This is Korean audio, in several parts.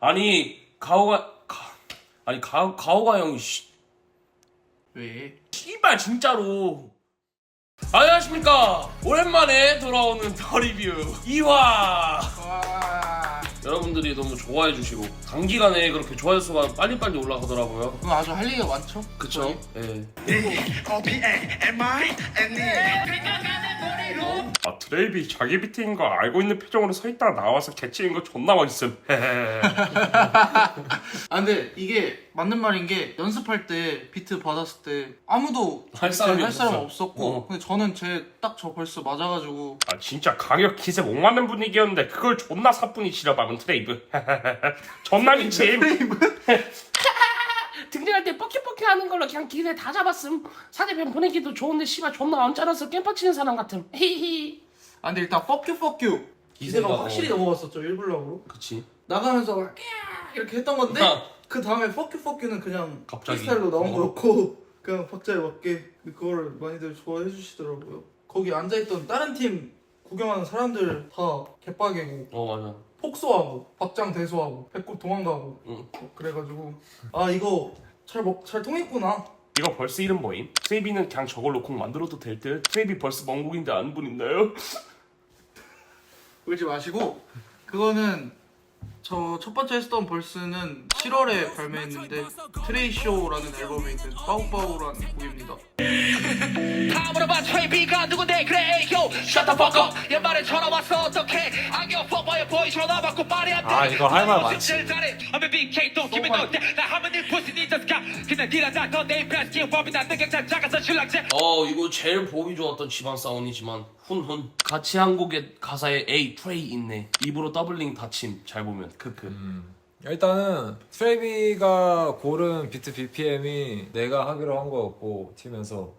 아니 가오가 형이 왜? 씨발 진짜로. 안녕하십니까. 오랜만에 돌아오는 더 리뷰 2화. 와. 여러분들이 너무 좋아해 주시고 단기간에 그렇게 좋아요 수가 빨리빨리 올라가더라고요. 그럼 아주 할 얘기가 많죠? 그쵸? 예. 아 드레이비 자기 비트인 거 알고 있는 표정으로 서 있다가 나와서 개치는 거 존나 멋있음. 아 근데 이게 맞는 말인 게 연습할 때 비트 받았을 때 아무도 할 사람이 할 사람 없었어요. 없었고 근데 저는 딱 저 벌써 맞아가지고 아 진짜 강력 기세 못 맞는 분위기였는데 그걸 존나 사뿐히 지려박은 트레이브. 존나 미침. 등장할 때 뻑큐뻑큐 하는 걸로 그냥 기세 다 잡았음. 상대편 분위기도 좋은데 씨발 존나 언짢아서 깽판 치는 사람 같음. 히히. 아 근데 일단 뻑큐 기세가 기세가, 확실히 넘어갔었죠 일블럭으로 그치. 나가면서 막 이렇게 했던 건데 아. 그 다음에 뻑큐는 그냥 갑자기. 프리스타일로 나온 거였고 그냥 박자에 맞게 그거를 많이들 좋아해 주시더라고요. 거기 앉아있던 다른 팀 구경하는 사람들 다 개빡이고 맞아. 폭소하고 박장대소하고 배꼽 도망가고 응. 그래가지고 아 이거 잘 통했구나. 이거 벌스 이름 뭐임? 트레이비는 그냥 저걸로 공 만들어도 될 듯? 트레이비 벌스 멍국인데 아는 분 있나요? 울지 마시고 그거는 저 첫 번째 했던 벌스는 7월에 발매했는데 트레이쇼라는 앨범에 있는 빠우빠우라는 곡입니다. 다 물어봐 트레이비가 누군데 그래 요 Shut the fuck up 옛말에 전화 왔어 어떡해 안경 퍽퍼에 보이 전화 받고 말이 안돼 아, 이거 할말 많지. I'm a big cake don't give me no 나 하면 네 pussy 니 just got 그냥 니라자 너 내일 뺏기 법이 나 뜨개자 작아서 신랑제 이거 제일 보기 좋았던 집안 사운이지만 훈훈 같이 한 곡의 가사에 A 트레이 있네. 입으로 더블링 닫힘 잘 보면 크크. 일단은 트레이비가 고른 비트 BPM이 내가 하기로 한 거였고 팀에서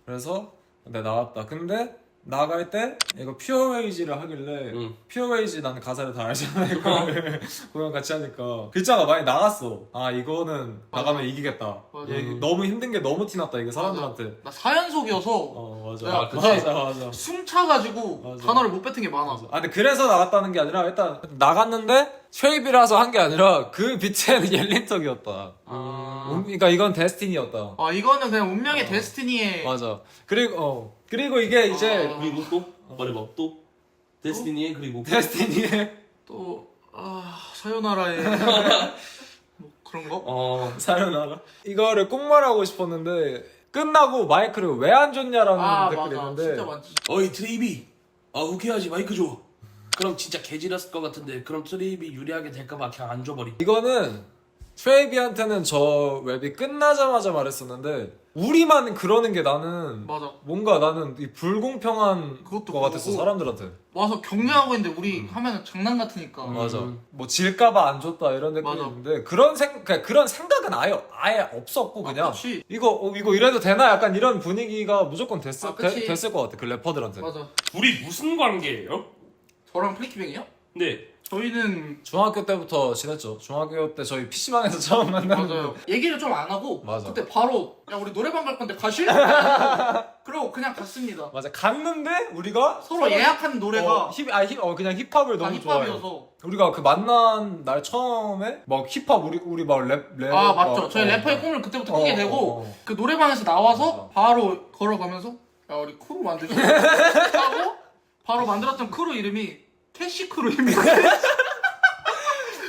그래서 근데 나왔다. 근데 나갈 때 이거 퓨어웨이지를 하길래 퓨어웨이지 나는 가사를 다 알잖아. 이거를 공연 같이 하니까 글자가 많이 나갔어. 아 이거는 나가면 이기겠다. 맞아. 너무 힘든 게 너무 티났다 이게 사람들한테. 나 4연속이어서 맞아. 야, 그치? 맞아. 숨 차가지고 맞아. 단어를 못 뱉은 게 많아. 아 근데 그래서 나갔다는 게 아니라 일단 나갔는데 트레이비라서 한 게 아니라 그 비트에는 옐린턱이었다. 그러니까 이건 데스티니였다. 아 이거는 그냥 운명의 데스티니의 맞아. 그리고 이게 이제 그리고 또 말해봐 또 데스티니의 그리고 데스티니의 또 사요나라의 뭐 그런 거? 사연하라. 이거를 꼭 말하고 싶었는데 끝나고 마이크를 왜 안 줬냐라는 댓글이 맞아 있는데 진짜 많지. 어이 트레이비 후케하지 마이크 줘. 그럼 진짜 개지렸을 것 같은데 그럼 트레이비 유리하게 될까봐 그냥 안 줘버리. 이거는 트레이비한테는 저 랩이 끝나자마자 말했었는데 우리만 그러는 게 나는 맞아. 뭔가 나는 이 불공평한 그것도 것 같았어 그거고. 사람들한테. 와서 격려하고 있는데 우리 하면은 장난 같으니까. 맞아. 뭐 질까봐 안 줬다 이런 댓글이 맞아. 있는데 그런 생각은 아예 없었고 그냥 그치. 이거 이래도 되나 약간 이런 분위기가 무조건 그치. 됐을 것 같아 그 래퍼들한테. 맞아. 둘이 무슨 관계예요? 저랑 플리키뱅이요? 네. 저희는 중학교 때부터 친했죠. 중학교 때 저희 PC방에서 처음 만났는데. 맞아요. 얘기를 좀 안 하고 맞아. 그때 바로 야 우리 노래방 갈 건데 가실? 그러고 그냥 갔습니다. 맞아. 갔는데 우리가 서로 예약한 노래가 그냥 힙합을 다 너무 좋아해. 힙합이어서. 우리가 그 만난 날 처음에 막 힙합 우리 막 랩. 맞죠. 저희 래퍼의 꿈을 그때부터 꾸게 되고 그 노래방에서 나와서 바로 걸어가면서 야 우리 크루 만들자 하고 바로 만들었던 크루 이름이 캐시 크루입니다.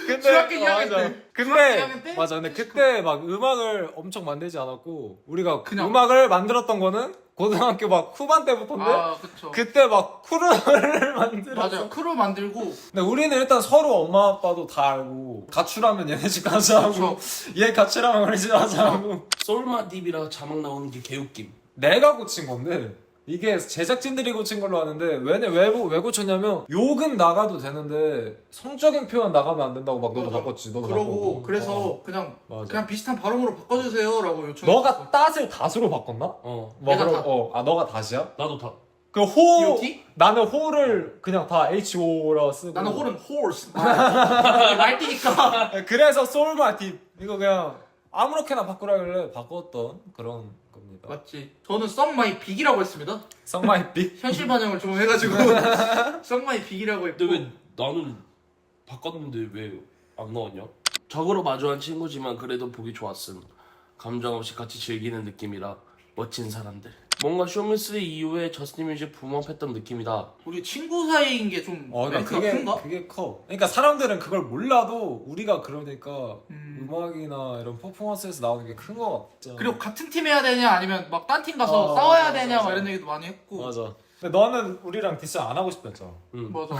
근데 중학교 2학년 맞아. 때. 근데 중학교 2학년 때? 맞아. 근데 그때 막 음악을 엄청 만들지 않았고 우리가 그냥. 음악을 만들었던 거는 고등학교 막 후반 때부터인데 그쵸. 그때 막 크루를 만들었어. 맞아요. 크루 만들고 근데 우리는 일단 서로 엄마 아빠도 다 알고 가출하면 얘네 집 가자 하고 얘 가출하면 우리 집 가자 하고 솔마딥이라 자막 나오는 게 개웃김. 내가 고친 건데 이게 제작진들이 고친 걸로 아는데 왜 고쳤냐면 욕은 나가도 되는데 성적인 표현 나가면 안 된다고 막 너도 맞아. 바꿨지. 너도 그러고 바꿨고. 그래서 그냥 맞아. 그냥 비슷한 발음으로 바꿔주세요라고 요청했어. 너가 땄을 닷으로 바꿨나? 내가 다. 너가 닷이야? 나도 다. 그 호 DOT? 나는 호를 그냥 다 HO라 쓰고 나는 홀은 horse. 말띠니까. 그래서 솔마딥 이거 그냥 아무렇게나 바꾸라길래 바꿨던 그런 겁니다. 맞지. 저는 Suck My Big이라고 했습니다. 성마이 빅. 현실 반영을 좀 해가지고 Suck My Big이라고 했고. 근데 왜 나는 바꿨는데 왜 안 넣었냐? 적으로 마주한 친구지만 그래도 보기 좋았음. 감정 없이 같이 즐기는 느낌이라 멋진 사람들. 뭔가 쇼미스 이후에 저스틴 뮤직 붐업했던 느낌이다. 우리 친구 사이인 게 좀 그러니까 멘트가 큰가? 그게 커. 그러니까 사람들은 그걸 몰라도 우리가 그러니까 음악이나 이런 퍼포먼스에서 나오는 게 큰 거 같잖아. 그리고 같은 팀 해야 되냐 아니면 막 딴 팀 가서 싸워야 되냐 막 이런 얘기도 많이 했고. 맞아. 근데 너는 우리랑 디스 안 하고 싶다 했잖아. 맞아.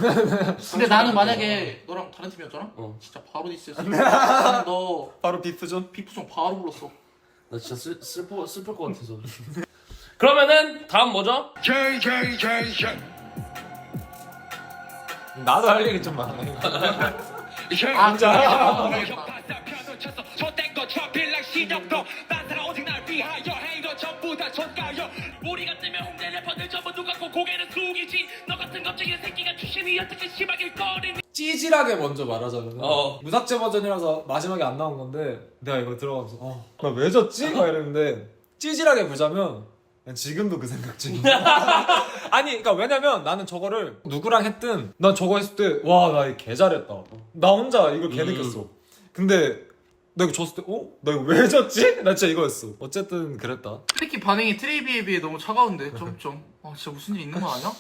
근데 나는 만약에 너랑 다른 팀이었잖아? 진짜 바로 디스했어. 너 바로 비프존? 비프송 바로 불렀어. 나 진짜 슬플 것 같아서. 그러면은 다음 뭐죠? 나도 할 얘기 좀 많아. 아 진짜. 우리가 뜨면 홍대 래퍼들 전부 누가 꼭 고개를 숙이지. 너 같은 겁쟁이 새끼가 주심이 어떻게 심하게 꺼리니. 찌질하게 먼저 말하자면 어. 무삭제 버전이라서 마지막에 안 나온 건데 내가 이거 들어가면서 나 왜 졌지? 막 이랬는데 찌질하게 보자면 난 지금도 그 생각 중이야. 아니 그러니까 왜냐면 나는 저거를 누구랑 했든 난 저거 했을 때 와 나 이거 개 잘했다. 나 혼자 이걸 개 느꼈어. 근데 내가 졌을 때 나 이거 왜 졌지? 나 진짜 이거였어. 어쨌든 그랬다. 특히 반응이 트레이비에 비해 너무 차가운데 좀. 아 진짜 무슨 일 있는 거 아니야?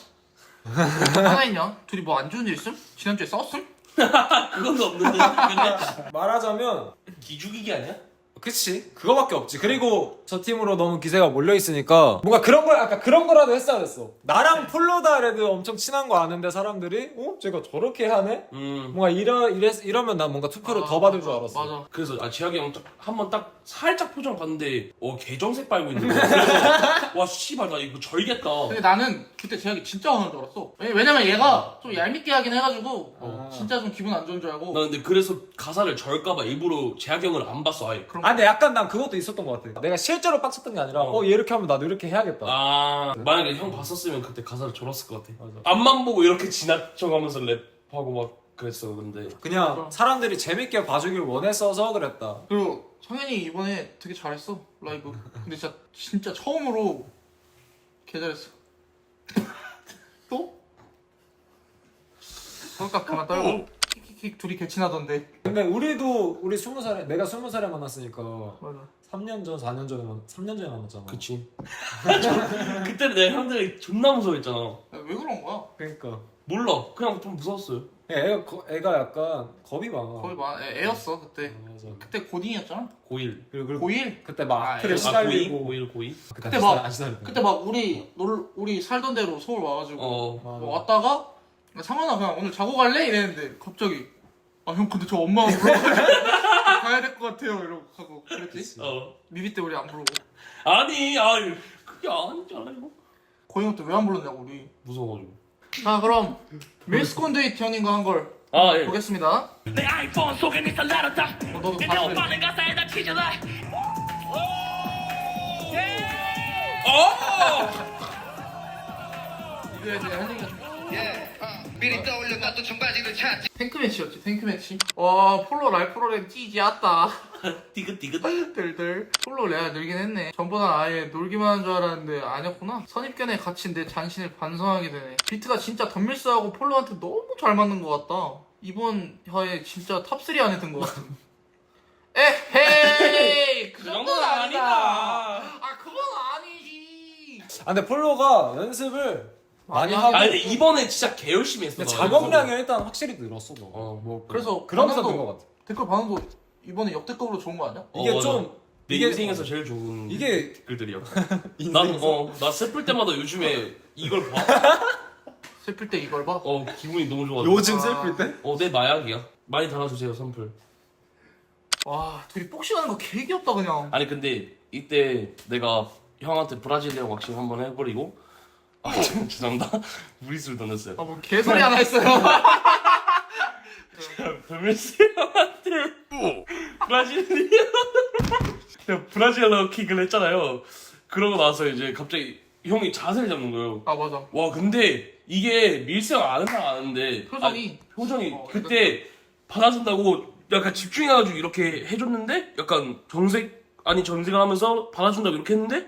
하나 있냐? 둘이 뭐 안 좋은 일 있음? 지난주에 싸웠음? 그건 없는데. 근데 말하자면 기죽이기 아니야? 그치 그거밖에 없지. 그리고 저 팀으로 너무 기세가 몰려있으니까 뭔가 그런 걸 아까 그런 거라도 했어야 됐어. 나랑 폴로다레도 엄청 친한 거 아는데 사람들이 쟤가 저렇게 하네? 뭔가 이러면 난 뭔가 투표를 더 받을 줄 알았어. 맞아. 그래서 지학이 형 한번 딱 살짝 표정 봤는데 개정색 빨고 있는 거야. 그래서 와 씨발 나 이거 절겠다. 근데 나는 그때 제약이 진짜 화난 줄 알았어. 왜냐면 얘가 좀 얄밉게 하긴 해가지고 진짜 좀 기분 안 좋은 줄 알고. 나 근데 그래서 가사를 절까봐 일부러 재학이 형을 안 봤어 아예. 근데 약간 난 그것도 있었던 것 같아. 내가 실제로 빡쳤던 게 아니라 얘 이렇게 하면 나도 이렇게 해야겠다. 만약에 형 봤었으면 그때 가사를 졸았을 것 같아. 앞만 보고 이렇게 지나쳐가면서 랩하고 막 그랬어. 근데 그냥 사람들이 재밌게 봐주길 원했어서 그랬다. 그리고 성현이 이번에 되게 잘했어 라이브. 근데 진짜 처음으로 개 잘했어. 또? 손가락 그만 떨고 킥킥킥 둘이 개친하던데. 근데 우리 20살에 내가 20살에 만났으니까 맞아. 3년 전 4년 전에 3년 전에 만났잖아. 그치. 그때는 내 형들이 존나 무서워했잖아. 야, 왜 그런 거야? 그러니까 몰라. 그냥 좀 무서웠어요. 애가 약간 겁이 많아. 거의 애였어 그때. 맞아. 그때 고딩이었잖아. 고1. 그리고 고1? 그때 막 아, 악플에 아, 시달리고 고1. 그때 막 우리 살던 대로 서울 와가지고 뭐 왔다가 상현아 그냥 오늘 자고 갈래? 이랬는데 갑자기 형 근데 저 엄마가 불러가지고 가야 될 것 같아요 이러고 하고 그랬지? 미비 때 우리 안 부르고. 아니 그게 아니잖아 이거. 고잉어 때 왜 안 불렀냐고 우리. 무서워가지고. 자 그럼 밀스콘데이트 형님과 한 걸 예. 보겠습니다. 내 아이폰 속에 네 살라렸다. 너도 내 봤어. 오빠는 가사에다 치잖아. 이거에 대해 할 얘기가 좀. 미리 떠올려 나도 청바지를 찾지. 탱크매치였지 탱크매치. 와 폴로 랄프로렌 찌지 않다. 디귿. 들들. 폴로 레아 늘긴 했네. 전보다 아예 놀기만 한 줄 알았는데 아니었구나. 선입견에 갇힌 내 잔신을 반성하게 되네. 비트가 진짜 덤밀스하고 폴로한테 너무 잘 맞는 것 같다. 이번 혀에 진짜 탑3 안에 든 것 같은. 에헤이 그 정도는 아니다. 아 그건 아니지. 근데 폴로가 연습을 많이 하고 아니 근데 이번에 진짜 개 열심히 했어. 근데 작업량이 일단 확실히 늘었어. 뭐 그래서 그러면서 반응도- 든 것 같아. 댓글 반응도 이번에 역대급으로 좋은 거 아니야? 이게 맞아. 좀 내 인생에서 제일 좋은 이게 댓글들이야. 인생에서 나 슬플 때마다 요즘에 이걸 봐. 슬플 때 이걸 봐. 기분이 너무 좋아. 요즘 슬플 때? 내 마약이야. 많이 달아주세요 선플. 와 둘이 복싱하는 거 개 귀엽다 그냥. 아니 근데 이때 내가 형한테 브라질리언 왁싱 한번 해버리고 죄송합니다. 무리수를 던졌어요. 뭐 개소리 하나 했어요. 별명씨 형한테 브라질리언 킥을 했잖아요. 그러고 나서 이제 갑자기 형이 자세를 잡는 거예요. 아 맞아. 와 근데 이게 밀스형 아는 사람 아는데 표정이 그때 받아준다고 약간 집중해가지고 이렇게 해줬는데 약간 정색을 하면서 받아준다고 이렇게 했는데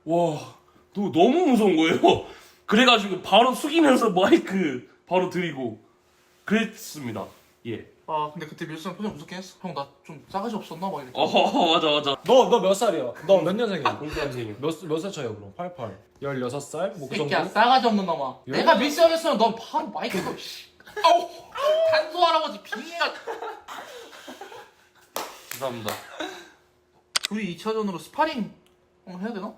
와 너 너무 무서운 거예요. 그래가지고 바로 숙이면서 마이크 바로 드리고 그랬습니다. 예. 아 근데 그때 밀수 형 표정 무섭게 했어. 형 나 좀 싸가지 없었나 막 이렇게. 맞아. 너 몇 살이야? 너 몇 년생이야? 공사생이. 몇 살 차이야 그럼? 88 16살? 뭐 그 정도? 새끼야 싸가지 없는 놈아. 내가 밀수 형 했으면 넌 바로 마이크 거. 아우 단소 할아버지 빙의가. 죄송합니다. 둘이 2차전으로 스파링 한번 해야 되나?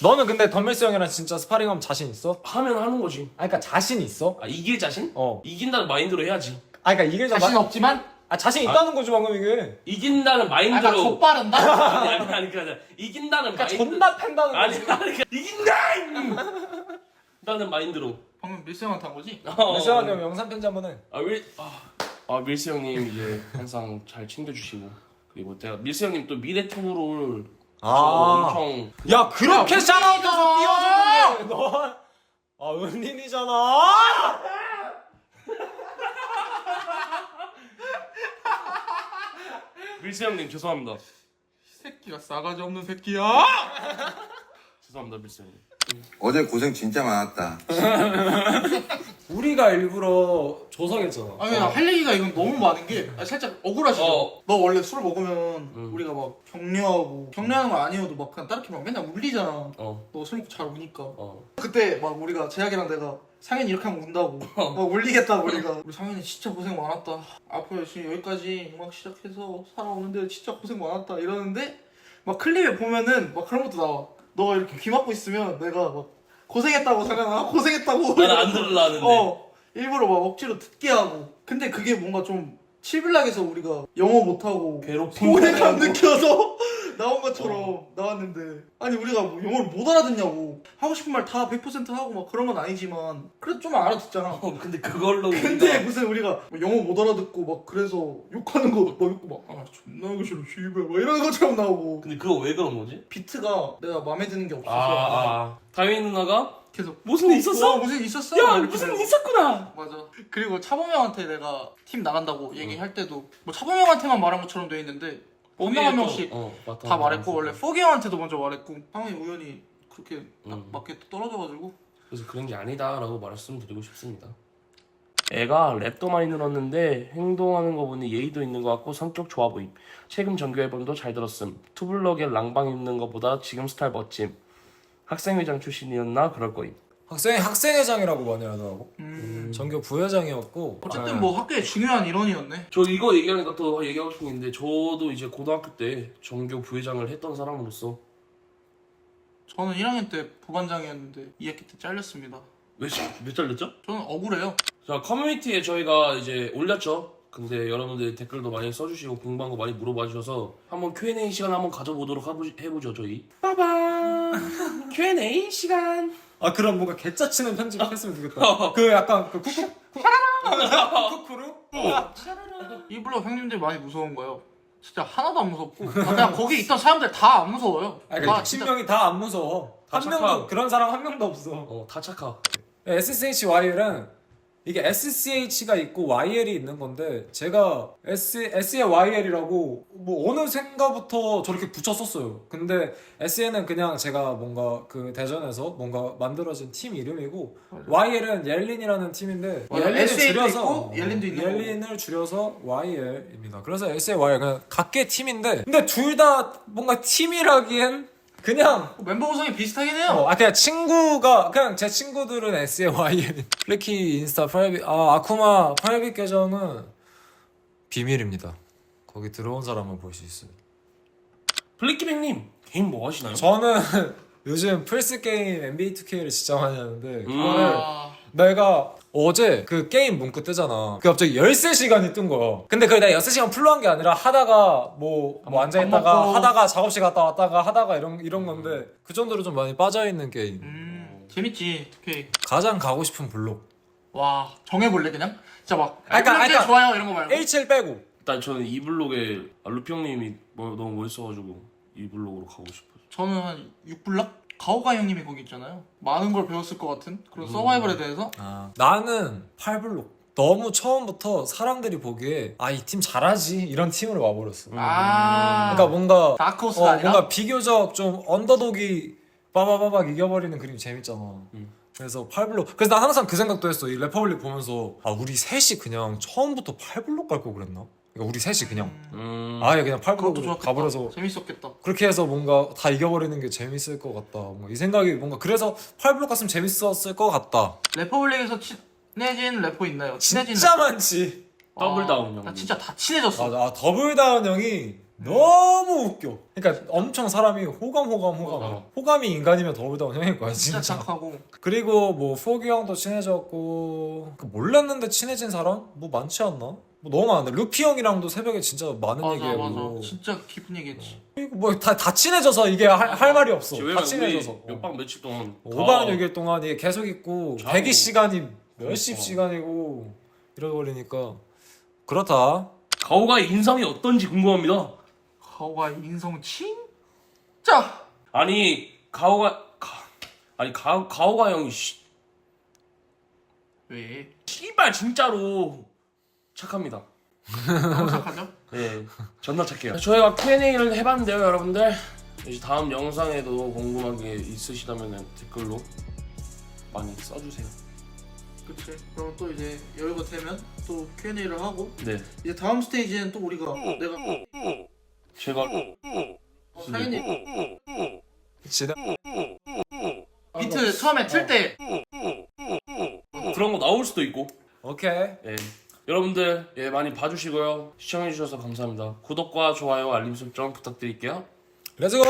너는 근데 덤밀스 형이랑 진짜 스파링하면 자신 있어? 하면 하는 거지. 아 그러니까 자신 있어? 아 이길 자신? 어. 이긴다는 마인드로 해야지. 아 그러니까 이게 자신 없지만 자신 있다는 거지 방금 이게. 이긴다는 아까 마인드로. 족바른다? 아니 그러니까 이긴다는 그러니까 마인드. 존나 팬다는 아니 거지. 그러니까 이긴다. 나는 마인드로. 방금 밀수 형한테 한 거지? 밀스 형한테 영상 편지 한번 해. 밀스 형님 이제 항상 잘 챙겨주시고 그리고 제가 밀스 형님 또 미래 투구를 엄청 야 그렇게 야, 샤라웃해서 은린이잖아! 띄워줬는데 너. 은린이잖아. 밀스 형님 죄송합니다. 이 새끼가 싸가지 없는 새끼야! 죄송합니다 밀스 형님. 어제 고생 진짜 많았다. 우리가 일부러 조성했잖아. 아니 할 얘기가 이건 너무 많은 게 살짝 억울하시죠? 너 원래 술 먹으면 우리가 막 격려하는 거 아니어도 막 그냥 따르게 막 맨날 울리잖아. 너 술 먹고 잘 우니까. 그때 막 우리가 재학이랑 내가 상현이 이렇게 하면 운다고 막 울리겠다고 우리 상현이 진짜 고생 많았다. 앞으로 열심히 여기까지 음악 시작해서 살아오는데 진짜 고생 많았다 이러는데 막 클립에 보면은 막 그런 것도 나와. 너가 이렇게 귀 막고 있으면 내가 막 고생했다고 상현아 고생했다고 나는 안 들으려 하는데. 일부러 막 억지로 듣게 하고. 근데 그게 뭔가 좀 칠블락에서 우리가 영어 못하고 괴롭힘 소외감 느껴서 나온 것처럼 나왔는데 아니 우리가 뭐 영어를 못 알아듣냐고. 하고 싶은 말 다 100% 하고 막 그런 건 아니지만 그래도 좀 알아듣잖아. 근데 그걸로 근데 무슨 우리가 뭐 영어 못 알아듣고 막 그래서 욕하는 거 막 욕고 막 존나 하기 싫어 씨발 막 이런 것처럼 나오고. 근데 그거 왜 그런 거지? 비트가 내가 마음에 드는 게 없어서 다윈 누나가 계속 무슨 일 있었어? 무슨 일 있었어? 야 막 이렇게 무슨 되고. 일 있었구나. 맞아. 그리고 차범 형한테 내가 팀 나간다고 얘기할 때도 뭐 차범 형한테만 말한 것처럼 돼 있는데 한 명 한 명씩 다 말했고 원래 포기 형한테도 먼저 말했고 상황이 우연히 그렇게 딱 맞게 또 떨어져가지고. 그래서 그런 게 아니다라고 말씀드리고 싶습니다. 애가 랩도 많이 늘었는데 행동하는 거 보니 예의도 있는 것 같고 성격 좋아 보임. 최근 정규 앨범도 잘 들었음. 투블럭에 랑방 입는 것보다 지금 스타일 멋짐. 학생회장 출신이었나 그럴 거임. 학생회장이라고 많이 하더라고. 전교 부회장이었고. 어쨌든 뭐 학교의 중요한 일원이었네. 저 이거 얘기하니까 또 얘기하고 싶은 게 있는데 저도 이제 고등학교 때 전교 부회장을 했던 사람으로서 저는 1학년 때 부반장이었는데 2학기 때 잘렸습니다. 왜 잘렸죠? 저는 억울해요. 자 커뮤니티에 저희가 이제 올렸죠. 근데 여러분들 댓글도 많이 써주시고 궁금한 거 많이 물어봐 주셔서 한번 Q&A 시간 한번 가져보도록 해보죠 저희. 빠밤 Q&A 시간. 아 그럼 뭔가 개짜치는 편집 했으면 좋겠다. 그 약간 그 쿠쿠루? 이 블록 형님들 많이 무서운 거예요. 진짜 하나도 안 무섭고 그냥 거기 있던 사람들 다 안 무서워요. 아니 그러니까 10명이 다 안 무서워. 한 착하. 명도 그런 사람 한 명도 없어. 다 착하. SSHYL은 이게 SCH가 있고 YL이 있는 건데 제가 S의 YL이라고 뭐 어느 생가부터 저렇게 붙였었어요. 근데 SN은 그냥 제가 뭔가 그 대전에서 뭔가 만들어진 팀 이름이고 YL은 옐린이라는 팀인데 옐린을 SA도 줄여서 있고 옐린도 있는 옐린을 줄여서 YL입니다. 그래서 S의 YL 그냥 각계 팀인데 근데 둘 다 뭔가 팀이라기엔 그냥 멤버 구성이 비슷하긴 해요. 그냥 친구가 그냥 제 친구들은 SAYN 플래키 인스타 프라이빗 아쿠마 프라이빗 계정은 비밀입니다. 거기 들어온 사람만 볼 수 있어요. 블랙키백님 게임 뭐 하시나요? 저는 요즘 플스 게임 NBA 2K를 진짜 많이 하는데 그거를 아, 내가 어제 그 게임 문구 뜨잖아. 그 갑자기 13시간이 뜬 거야. 근데 그걸 내가 6시간 풀로 한 게 아니라 하다가 뭐 앉아있다가 먹고. 하다가 작업실 갔다 왔다가 하다가 이런 건데 그 정도로 좀 많이 빠져있는 게임. 재밌지. 오케이. 가장 가고 싶은 블록. 와 정해볼래 그냥? 진짜 막 그러니까 좋아요 이런 거 말고. H7 빼고. 일단 저는 이 블록에 루피 형님이 너무 멋있어가지고 이 블록으로 가고 싶어요. 저는 한 6블락? 가오가 형님이 거기 있잖아요. 많은 걸 배웠을 것 같은 그런 서바이벌에 대해서. 나는 8블록. 너무 처음부터 사람들이 보기에 이 팀 잘하지 이런 팀으로 와버렸어. 그러니까 뭔가 다크호스가 아니라? 뭔가 비교적 좀 언더독이 빠바바박 이겨버리는 그림이 재밌잖아. 그래서 8블록. 그래서 난 항상 그 생각도 했어. 이 레퍼블릭 보면서 아 우리 셋이 그냥 처음부터 8블록 갈 거 그랬나? 그러니까 우리 셋이 그냥 아예 그냥 그것도 8블록으로 좋았겠다. 가버려서 재밌었겠다. 그렇게 해서 뭔가 다 이겨버리는 게 재밌을 것 같다. 뭔가 이 생각이 뭔가 그래서 8블록 갔으면 재밌었을 것 같다. 레퍼블릭에서 친해진 래퍼 있나요? 친해진 진짜 래퍼? 많지. 더블 다운 형. 나 진짜 다 친해졌어. 아 더블다운 형이 너무 웃겨. 그러니까 엄청 사람이 호감. 맞아. 호감이 인간이면 더블다운 형일 거야 진짜 진짜. 착하고. 그리고 뭐 포기 형도 친해졌고 그 몰랐는데 친해진 사람 뭐 많지 않나? 뭐 너무 많은데 루피 형이랑도 새벽에 진짜 많은 맞아 얘기하고. 맞아. 진짜 깊은 얘기했지. 그리고 뭐 다 친해져서 이게 할 말이 없어. 왜냐면 다 우리 친해져서. 몇박 며칠 동안 5박 6일 동안 이게 계속 있고 자고. 대기 시간이 몇십 그러니까. 시간이고 이러버리니까 그렇다. 가오가의 인성이 어떤지 궁금합니다. 가오가 인성 진짜. 아니 가오가 형이 왜? 씨발 진짜로 착합니다. 너무 착하죠? 네, 존나 착해요. 저희가 Q&A를 해봤는데요, 여러분들. 이제 다음 영상에도 궁금한 게 있으시다면 댓글로 많이 써주세요. 그치. 그럼 또 이제 여유가 되면 또 Q&A를 하고 네, 이제 다음 스테이지는 또 우리가 내가 제가 사연이 지나 비트 처음에 틀 때 그런 거 나올 수도 있고. 오케이. 예, 여러분들 많이 봐주시고요. 시청해주셔서 감사합니다. 구독과 좋아요, 알림 설정 부탁드릴게요. 렛츠고.